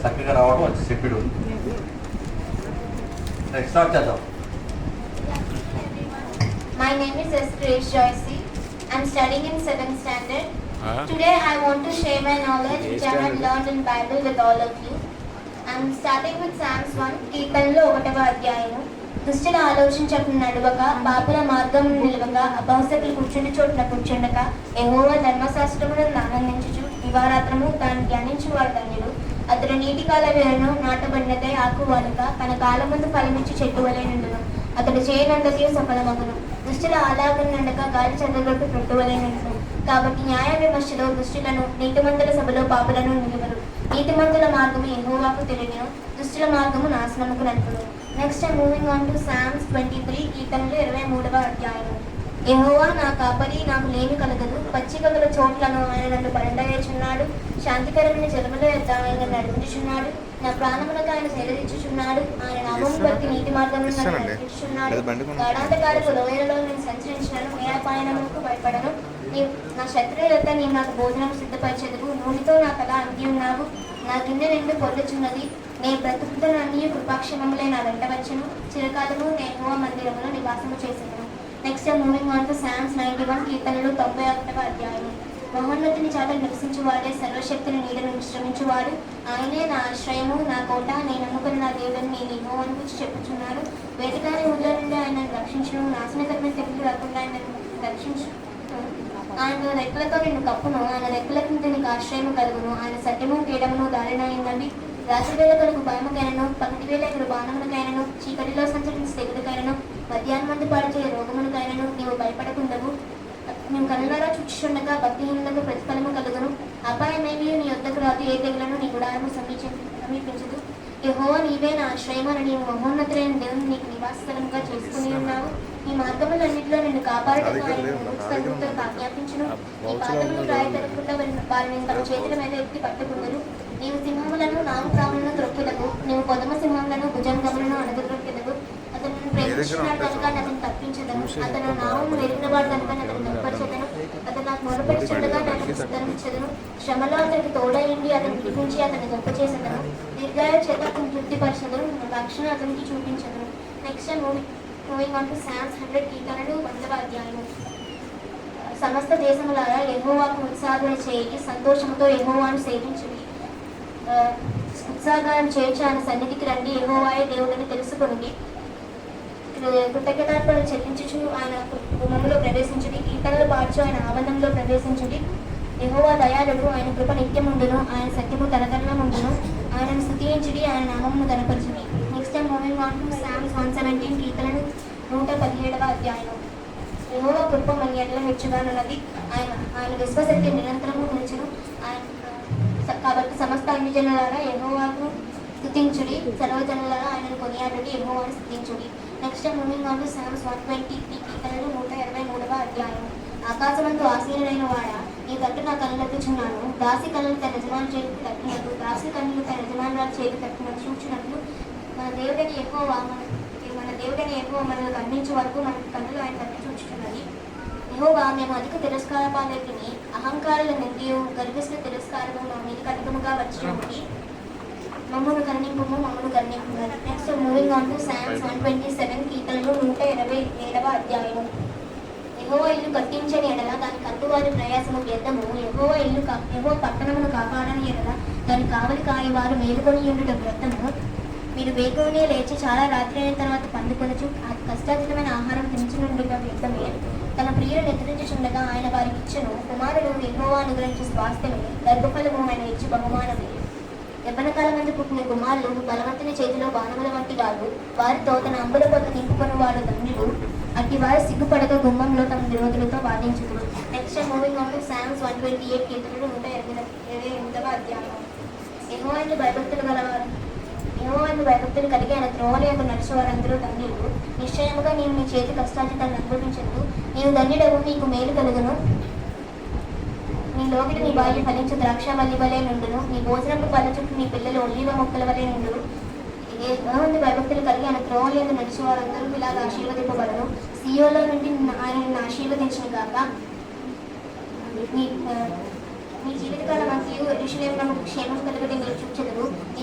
చక్కగా రావడం వచ్చి చెప్పిడు. నెక్స్ట్ స్టార్ట్ చేద్దాం. My name is S. Grace Joyce. I am studying in 7th standard. Today I want to share my knowledge which I have learned in Bible with all of you. I am starting with Psalms 1. కీర్తనలు 1వ అధ్యాయము. దుష్టుల ఆలోచించకుండా నడువక, పాపుల మార్గం నిలువక, అపహసకులు కూర్చుండి చోటున కూర్చుండక, యెహోవా ధర్మశాస్త్రములను ఆనందించుచు దివారాత్రము దాన్ని ధ్యానించు వాడు ధన్యుడు. అతడు నీటి కాల వేరును నాటబడినదై ఆకు వాడక, తన కాలమందు ఫలమిచ్చి చెట్టు వలె నుండును. అతడు చేయనందుకే సఫలమగును. దుష్టుల ఆలాగనుండక గాలి చంద్రులకు పెట్టువలే నుండును. కాబట్టి న్యాయ విమర్శలో దుష్టులను, నీతిమంతుల సభలో పాపులను నిలువరు. నీతిమంతుల మార్గము యెహోవాకు తెలియను, దుష్టుల మార్గము నాశనముకు నడుపును. Next moving on to Psalms 23. కీర్తనలు 23వ అధ్యాయము. యెహోవా నా కాపరి, నాకు లేమి కలగదు. పచ్చిక గల చోట్లను ఆయన నన్ను బండవేయుచున్నాడు. శాంతికరమైన జలముల యొద్ద ఆయన నడిపించుచున్నాడు. నా ప్రాణములకు ఆయన సెలవిచ్చుచున్నాడు. ఆయన నామము బట్టి నీతి మార్గములను నన్ను నడిపించుచున్నాడు. గాఢాంధకారపు లోయలలో నేను సంచరించినను, ఏ అపాయములకు భయపడను. నా శత్రువుల యొద్ద నీవు నాకు భోజనం సిద్ధపరచెదవు. నూనెతో నా తల అంది ఉన్నావు. నా గిన్నె నిండు పొర్లుచున్నది. నేను బ్రతుకుతున్న కృపాక్షేమములే నా వెంట వచ్చును. చిరకాలము నేను యెహోవా మందిరములో నివాసము చేసేదను. Next moving on to Psalms 91. కీర్తనలు 91వ అధ్యాయం. మహోన్నతిని చాట నివసించువాడే, సర్వశక్తిని నీడను విశ్రమించువాడు. ఆయనే నా ఆశ్రయము, నా కోట, నేను నమ్ముకున్న నా దేవుని నేను యెహోవాను గురించి చెప్పుచున్నాను. వేటగాని ఊళ్ళ నుండి ఆయన రక్షించును. నాశనకరమైన తెగులు రాకుండా ఆయన రక్షించు. ఆయన రెక్కలతో నిన్ను కప్పును. ఆయన రెక్కల కింద నీకు ఆశ్రయము కలుగును. ఆయన సత్యము కేడమును దారినైందండి. రాత్రి వేళ కలుగు భయముకైనను, పగటి వేళ ఎగురు బాణములకైనను, చీకటిలో సంచరించే తెగులకైనను, మధ్యాహ్నం పాడిచే రోగములకైనను నీవు భయపడకుండవు. మేము కనులారా చూచుచుండగా భక్తిహీనులకు ప్రతిఫలము కలుగును. అపాయమేమి నీ యొద్దకు రాదు, ఏ తెగులను నీ గుడారము సమీపించదు. యెహోవా నీవే నా ఆశ్రయమని నీవు మహోన్నతులైన దేవుని నీకు నివాసస్థలముగా చేసుకుని ఉన్నావు. ఈ మార్గములన్నింటిలో నిన్ను కాపాడుటకు ఆయన ఆజ్ఞాపించును. ఈ పాదములు రాయి తరగకుండా వారిని తమ చేతుల మీద ఎత్తి పట్టుకుందరు. నీవు సింహములను, నాగుపాములను త్రొక్కెదవు. నీవు కొదమ సింహములను, భుజంగములను అణగద్రొక్కెదవు. అతను ప్రేమించినాడు కనుక అతను తప్పించదను. అతను నామమును ఎరిగినవాడు కనుక అతను బలపరచెదను. అతను నాకు మొరపెట్టుచుండగా నాకు విస్తరించదను. శ్రమలో అతనికి తోడయిండి అతను విడిపించి అతను గొప్ప చేసేదను. దీర్ఘాయు చేత అతను తృప్తిపరచదను. రక్షణ అతనికి చూపించదను. Next moving on to Psalms 100. కీర్తనలు 100వ అధ్యాయము. సమస్త దేశములారా యెహోవాకు ఉత్సాహం చేయి, సంతోషముతో యెహోవాను సేవించుడి. ఉత్సాహం చేర్చి ఆయన సన్నిధికి రండి. యెహోవాయే దేవుడని తెలుసుకొనుడి. కృతజ్ఞతార్పణలు చెల్లించుచు ఆయన గుమ్మములో ప్రవేశించుడి. కీర్తనలు పాడుచు ఆయన ఆనందంలో ప్రవేశించుడి. యెహోవా దయాళుడు, ఆయన కృప నిత్యముండును. ఆయన సత్యము తరతరముండును. ఆయనను స్తుతించుడి, ఆయన నామమును కనపరచుడి. Next moving on to Psalms 117. కీర్తనలు 117వ అధ్యాయం. యెహోవా కృప మన ఎడల మెచ్చుగానున్నది. ఆయన విశ్వశక్తి నిరంతరము నిలుచును. కాబట్టి సమస్త అన్ని జనులారా యెహోవాకు స్తుతించుడి. సర్వజనులారా ఆయనను కొనియాడుడి, యెహోవాను స్తుతించుడి. Next moving on to Psalms 123. కీర్తనలు 123వ అధ్యాయం. ఆకాశమందు ఆసీనుడైన వాడా, నీ తట్టు నా కళ్ళెత్తుచున్నాను. దాసి కన్నులు తన యజమాని చేతికి తట్టినట్లు, దాసి కన్నులు తన యజమానురాలు చేతికి తట్టినట్లు చూచినట్లు మన దేవుడని యెహోవా మనల్ని కరుణించే వరకు మన కన్నులు ఆయన తట్టు చూచుతున్నది. యెహోవా, మేము అధిక తిరస్కార పాలకుని, అహంకారుల నిందియు గర్విష్ఠ తిరస్కారము మా మీద కఠినముగా వచ్చినప్పటి మమ్మను కరుణింపుము. Next moving on to Psalms 127. కీర్తనలు 127వ అధ్యాయం. యెహోవా ఇల్లు కట్టించని ఎడల దాని కట్టువారి ప్రయాసము వ్యర్థము. యెహోవా పట్టణమును కాపాడని ఎడల దాని కావలి కాయవారు మేలుకొని ఉండుట వ్యర్థము. మీరు వేగంగా లేచి చాలా రాత్రి అయిన తర్వాత పండుకొనచ్చు కష్టాతీతమైన ఆహారం తినచుండుట వ్యర్థమే. తన ప్రియులను ఎదురించుచుండగా ఆయన వారికి ఇచ్చెను. కుమారుడు యెహోవా అనుగ్రహించు స్వాస్థ్యమే, గర్భఫలము ఆయన ఇచ్చి బహుమానమే. యవ్వనకాలం మంది పుట్టిన కుమారులు బలవంతుని చేతిలో బాణముల వంటి వారు. వారితో తన అంబుల పొత్త నింపుకొని వాడు ధన్యుడు. అట్టి వారు సిగ్గుపడక గుమ్మంలో తమ విరోధులతో వాదించుదురు. Next moving on to Psalms 128. కీర్తనలు 128వ అధ్యాయం. యెహోవాను భయభక్తులు కలిగి ఆయన త్రోవల యొక్క నడిచేవారందరూ ధన్యులు. నిశ్చయముగా నీవు నీ చేతి కష్టార్జితాన్ని అనుభవించదు. నీవు ధన్యుడవు, నీకు మేలు కలుగును. నీ లోకిటి నీ బాల్యం ఫలించు ద్రాక్షవల్లి వలె నుండును. నీ భోజనపు పళ్ళ చుట్టూ నీ పిల్లలు ఒలీవ మొక్కల వలె నుండును. ఎంతోమంది భయభక్తులు కలిగి ఆయన త్రోవల యొక్క నడిచే వారందరూ ఇలాగ ఆశీర్వదింపబడను. సియోలో నుండి ఆయన నిన్ను ఆశీర్వదించిన కాక నీ జీవితకాలం అంతయు యెరూషలేమునకు క్షేమం కలుగుటే మీరు చూచెదరు. నీ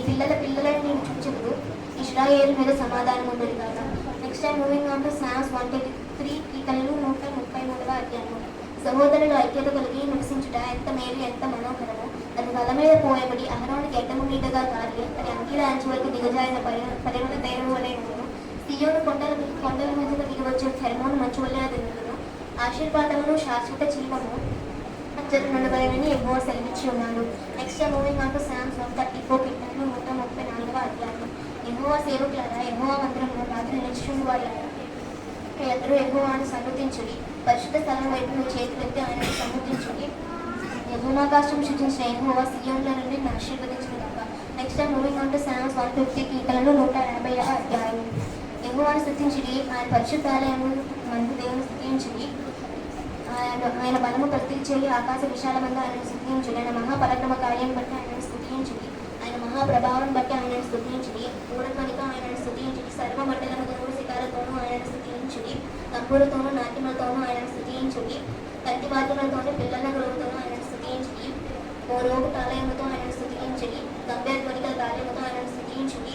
ఇజ్రాయేల్ మీద సమాధానం ఉండదు కాక. Next time moving on to Psalms 133 కీర్తనలు 133వ అధ్యాయము. సహోదరులు ఐక్యత కలిగి నివసించుట ఎంత మేలు ఎంత మనోహరము. అది వల మీద పోయబడి అహరోను గెడ్డము మీదుగా గాలి అతని అంకీల అంచు వరకు దిగజారిన పరిమళ తైలము వలె ఉండును. సియోను కొండల మీదుగా దిగివచ్చే హెర్మోను మంచు వలె దిగును. ఆశీర్వాదమును శాశ్వత జీవము అచ్చరు నుండవలెనని యెహోవా సెలవిచ్చి ఉన్నాడు. Next moving on to Psalms 134 కీర్తనలు 134వ అధ్యాయం. యెహోవా సేవకులారా, యెహోవా మందిరములో రాత్రి నిలిచియుండు వారులారా, మీరందరూ యెహోవాను సన్నుతించుడి. పరిశుద్ధ స్థలం వైపు మీ చేతులెత్తి ఆయనను సన్నుతించుడి. యెహోవాకాశం సృజించిన యెహోవా సియోనుల నుండి ఆశీర్వదించును గాక. Next moving on to Psalms 150 కీర్తనలు 180వ అధ్యాయం. యెహోవాను స్తుతించుడి, ఆయన పరిశుద్ధాలయము మందు దేవుని స్తుతించుడి. ఆయన బలము ప్రతిచేయి ఆకాశ విశాలమంగా ఆయనను స్తుతించుడి. ఆయన మహాపరాక్రమ కార్యం బట్టి ఆయనను స్తుతించుడి. ఆయన మహాప్రభావం బట్టి ఆయనను స్తుతించుడి. పూరధ్వనితో ఆయనను స్తుతించుడి. సర్వమండలముతోనూ శిఖాలతోనూ ఆయనను స్తుతించుడి. తంబురతోనూ నాట్యములతోనూ ఆయనను స్తుతించుడి. కంటి వాద్యములతోనూ పిల్లల గొడవతోనూ ఆయనను స్తుతించుడి. ఓ రోగు తాళయముతో ఆయనను స్తుతించుడి. గంభీరధ్వనికల తాళయముతో ఆయనను స్తుతించుడి.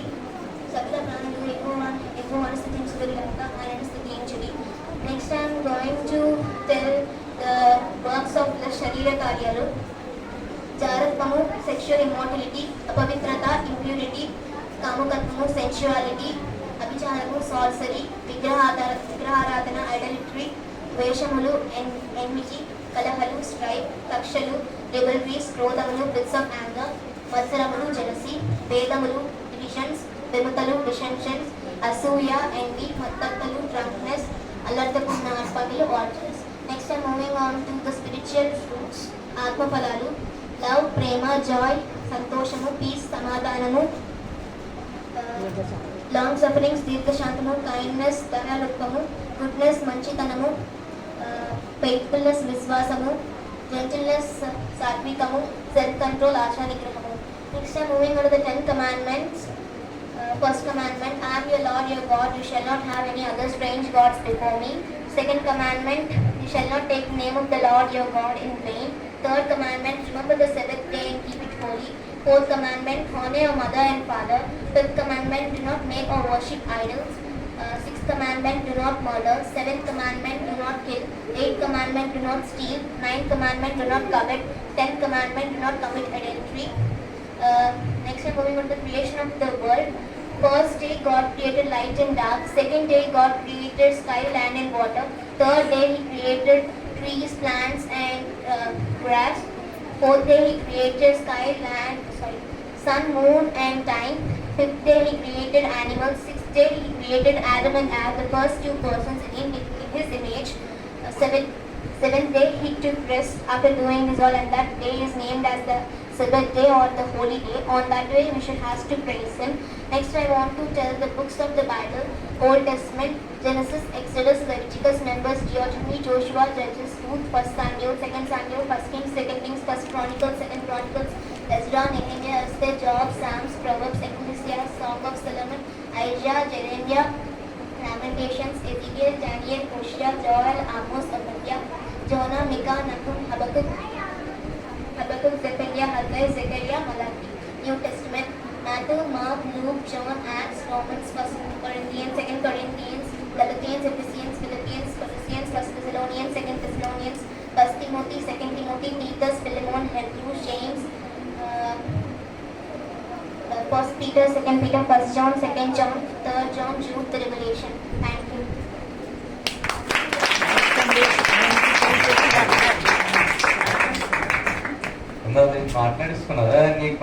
సకల ప్రాణులు యెహోవాను స్తుతించుదురు గాక, ఆయనను స్తుతించుడి. Next I'm going to tell the works of the శరీర కార్యాలు. జారత్వము, సెక్షువల్ ఇమ్మోటిలిటీ, అపవిత్రత, ఇంప్యూరిటీ, కాముకత్వము, సెన్షువాలిటీ, అభిచారము, సార్సరీ, విగ్రహారాధన, ఐడలిటరీ, ద్వేషములు, ఎన్మిటి, కలహలు, స్ట్రైక్, కక్షలు, రిబల్రీస్, క్రోధములు, ఫిట్స్ ఆఫ్ యాంగర్, మత్సరములు, జెలసీ, భేదములు, డివిజన్స్, విమతలు, డిసెన్షన్స్, అసూయ, ఎన్వి, మత్తత్తలు, డ్రంక్నెస్, అల్లర్ధపు పనులు, ఆర్చర్స్. Next I'm moving on to the spiritual fruits. ఆత్మఫలాలు: లవ్, ప్రేమ, జాయ్, సంతోషము, పీస్, సమాధానము, లాంగ్ సఫరింగ్స్, దీర్ఘశాంతము, కైండ్నెస్, దయాళుత్వము, గుడ్నెస్, మంచితనము, ఫెయిత్ఫుల్నెస్, విశ్వాసము, జెంటిల్నెస్, సాత్వికము, సెల్ఫ్ కంట్రోల్, ఆశా నిగ్రహము. Next I'm moving on to the 10 commandments. First commandment, I am your Lord your God, you shall not have any other strange gods before me. Second commandment, you shall not take the name of the Lord your God in vain. Third commandment, remember the Sabbath day and keep it holy. Fourth commandment, honor your mother and father. Fifth commandment, do not make or worship idols. Sixth commandment, do not murder. Seventh commandment, do not kill. Eighth commandment, do not steal. Ninth commandment, do not covet. 10th commandment, do not commit adultery. Next I'm moving on to the creation of the world. First day God created light and dark. Second day God created sky, land and water. Third day He created trees, plants and grass. Fourth day He created sun, moon and time. Fifth day He created animals. Sixth day He created Adam and Eve, the first two persons in His image. Seventh day He took rest after doing this all, and that day is named as the Sabbath day or the holy day. On that day we should have to praise Him. Next I want to tell the books of the Bible. Old Testament: Genesis, Exodus, Leviticus, Numbers, Deuteronomy, Joshua, Judges, Ruth, 1 Samuel, 2 Samuel, 1 Kings, 2 Kings, 1 Chronicles, 2 Chronicles, Ezra, Nehemiah, Esther, Job, Psalms, Proverbs, Ecclesiastes, Song of Solomon, Isaiah, Jeremiah, Lamentations, Ezekiel, Daniel, Hosea, Joel, Amos, Obadiah, Jonah, Micah, Nahum, Habakkuk, Zephaniah, Haggai, Zechariah, Malachi. New Testament: Matthew, Mark, Luke, John, Acts, Romans, 1 Corinthians, 2 Corinthians, Galatians, Ephesians, Philippians, Colossians, 1 Thessalonians, 2 Thessalonians, 1 Timothy, 2 Timothy, Titus, Philemon, Hebrews, James, 1 Peter, 2 Peter, 1 John, 2 John, 3 John, Jude, the Revelation. Thank you. మాట్లాడిస్తున్నదా నీకు